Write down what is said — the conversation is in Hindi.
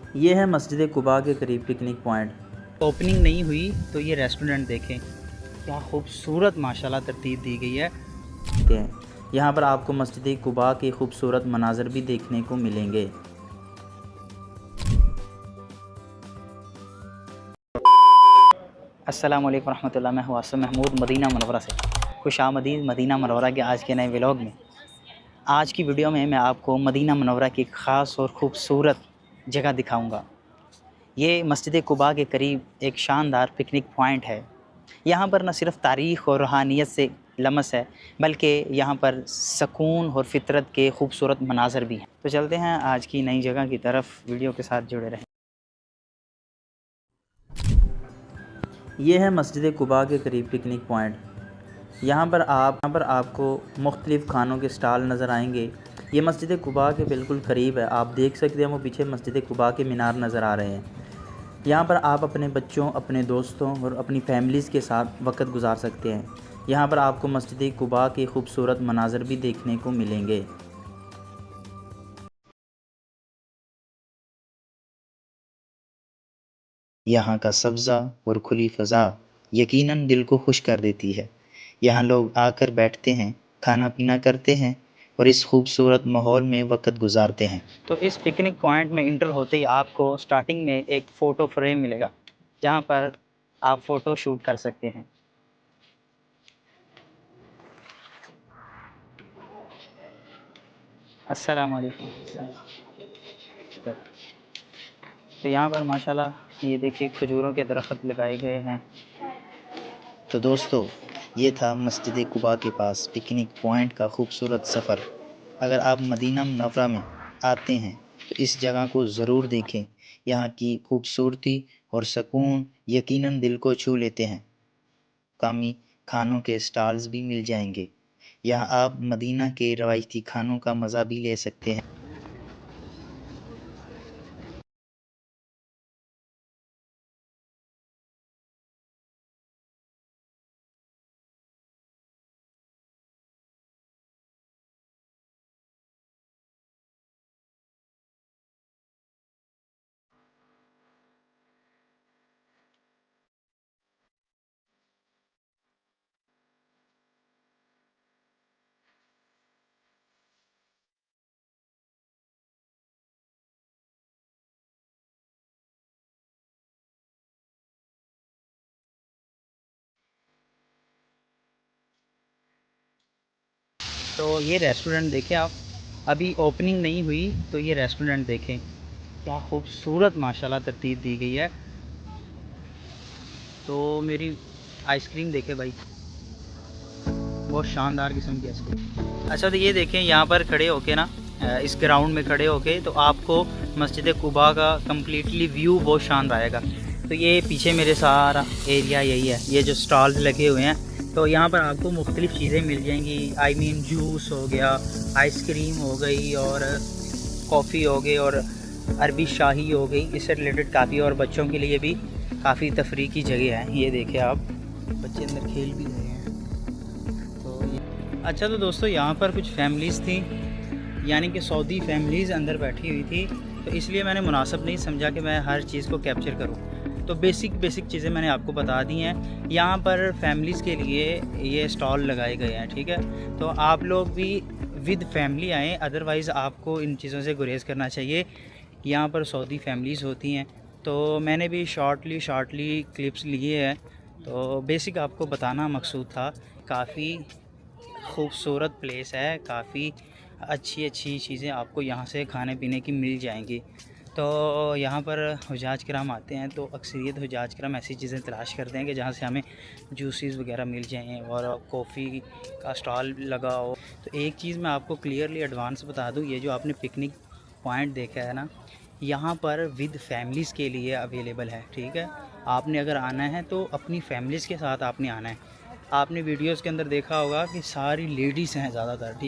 ये है मस्जिद कुबा के करीब पिकनिक पॉइंट। ओपनिंग नहीं हुई तो ये रेस्टोरेंट देखें, क्या खूबसूरत माशाल्लाह तरतीब दी गई है। यहाँ पर आपको मस्जिद कुबा के खूबसूरत मनाज़र भी देखने को मिलेंगे। अस्सलाम वालेकुम रहमतुल्लाह। मैं हूँ आसिम महमूद मदीना मनव्वरा से। खुशामदीद मदीना मनव्वरा के आज के नए व्लॉग में। आज की वीडियो में मैं आपको मदीना मनव्वरा की ख़ास और ख़ूबसूरत जगह दिखाऊंगा। ये मस्जिद कुबा के करीब एक शानदार पिकनिक पॉइंट है। यहाँ पर न सिर्फ़ तारीख़ और रूहानियत से लमस है, बल्कि यहाँ पर सकून और फ़ितरत के ख़ूबसूरत मनाज़र भी हैं। तो चलते हैं आज की नई जगह की तरफ, वीडियो के साथ जुड़े रहें। ये है मस्जिद कुबा के करीब पिकनिक पॉइंट। यहाँ पर आपको मुख्तलिफ़ खानों के स्टॉल नज़र आएंगे। ये मस्जिद कुबा के बिल्कुल करीब है। आप देख सकते हैं वो पीछे मस्जिद कुबा के मीनार नज़र आ रहे हैं। यहाँ पर आप अपने बच्चों, अपने दोस्तों और अपनी फैमिलीज़ के साथ वक़्त गुजार सकते हैं। यहाँ पर आपको मस्जिद कुबा के खूबसूरत मनाज़र भी देखने को मिलेंगे। यहाँ का सब्ज़ा और खुली फ़ज़ा यकीनन दिल को खुश कर देती है। यहाँ लोग आकर बैठते हैं, खाना पीना करते हैं और इस खूबसूरत माहौल में वक़्त गुजारते हैं। तो इस पिकनिक पॉइंट में इंटर होते ही आपको स्टार्टिंग में एक फ़ोटो फ्रेम मिलेगा, जहाँ पर आप फ़ोटो शूट कर सकते हैं। अस्सलाम वालेकुम। तो यहाँ पर माशाल्लाह ये देखिए खजूरों के दरख्त लगाए गए हैं। तो दोस्तों, ये था मस्जिद कुबा के पास पिकनिक पॉइंट का खूबसूरत सफ़र। अगर आप मदीना मुनव्वरा में आते हैं तो इस जगह को ज़रूर देखें। यहाँ की खूबसूरती और सुकून यकीनन दिल को छू लेते हैं। मकामी खानों के स्टॉल्स भी मिल जाएंगे। यहाँ आप मदीना के रवायती खानों का मज़ा भी ले सकते हैं। तो ये रेस्टोरेंट देखें आप, अभी ओपनिंग नहीं हुई तो ये रेस्टोरेंट देखें, क्या खूबसूरत माशाल्लाह तरतीब दी गई है। तो मेरी आइसक्रीम देखें भाई, बहुत शानदार किस्म की आइसक्रीम। अच्छा तो ये देखें, यहाँ पर खड़े होके ना, इस ग्राउंड में खड़े होके तो आपको मस्जिद कुबा का कम्प्लीटली व्यू बहुत शानदार आएगा। तो ये पीछे मेरे सारा एरिया यही है, ये जो स्टॉल्स लगे हुए हैं, तो यहाँ पर आपको मुख्तलिफ़ चीज़ें मिल जाएंगी। आई मीन जूस हो गया, आइसक्रीम हो गई और कॉफ़ी हो गई और अरबी शाही हो गई, इससे रिलेटेड काफ़ी, और बच्चों के लिए भी काफ़ी तफरीह की जगह है। ये देखें आप, बच्चे अंदर खेल भी रहे हैं। तो अच्छा तो दोस्तों, यहाँ पर कुछ फैमिलीज़ थी, यानी कि सऊदी फैमिलीज़ अंदर बैठी हुई थी, तो इसलिए मैंने मुनासिब नहीं समझा कि मैं हर चीज़ को कैप्चर करूँ। तो बेसिक चीज़ें मैंने आपको बता दी हैं। यहाँ पर फैमिलीज़ के लिए ये स्टॉल लगाए गए हैं, ठीक है। तो आप लोग भी विद फैमिली आएँ, अदरवाइज़ आपको इन चीज़ों से गुरेज़ करना चाहिए। यहाँ पर सऊदी फैमिलीज़ होती हैं, तो मैंने भी शॉर्टली क्लिप्स लिए हैं। तो बेसिक आपको बताना मकसूद था। काफ़ी खूबसूरत प्लेस है, काफ़ी अच्छी चीज़ें आपको यहाँ से खाने पीने की मिल जाएंगी। तो यहाँ पर हुजाज किराम आते हैं, तो अक्सरियत हुजाज किराम ऐसी चीज़ें तलाश करते हैं कि जहाँ से हमें जूसेस वगैरह मिल जाएँ और कॉफ़ी का स्टॉल लगा हो। तो एक चीज़ मैं आपको क्लियरली एडवांस बता दूँ, ये जो आपने पिकनिक पॉइंट देखा है ना, यहाँ पर विद फैमिलीज़ के लिए अवेलेबल है, ठीक है। आपने अगर आना है तो अपनी फैमिलीज़ के साथ आपने आना है। आपने वीडियोज़ के अंदर देखा होगा कि सारी लेडीज़ हैं ज़्यादातर, ठीक।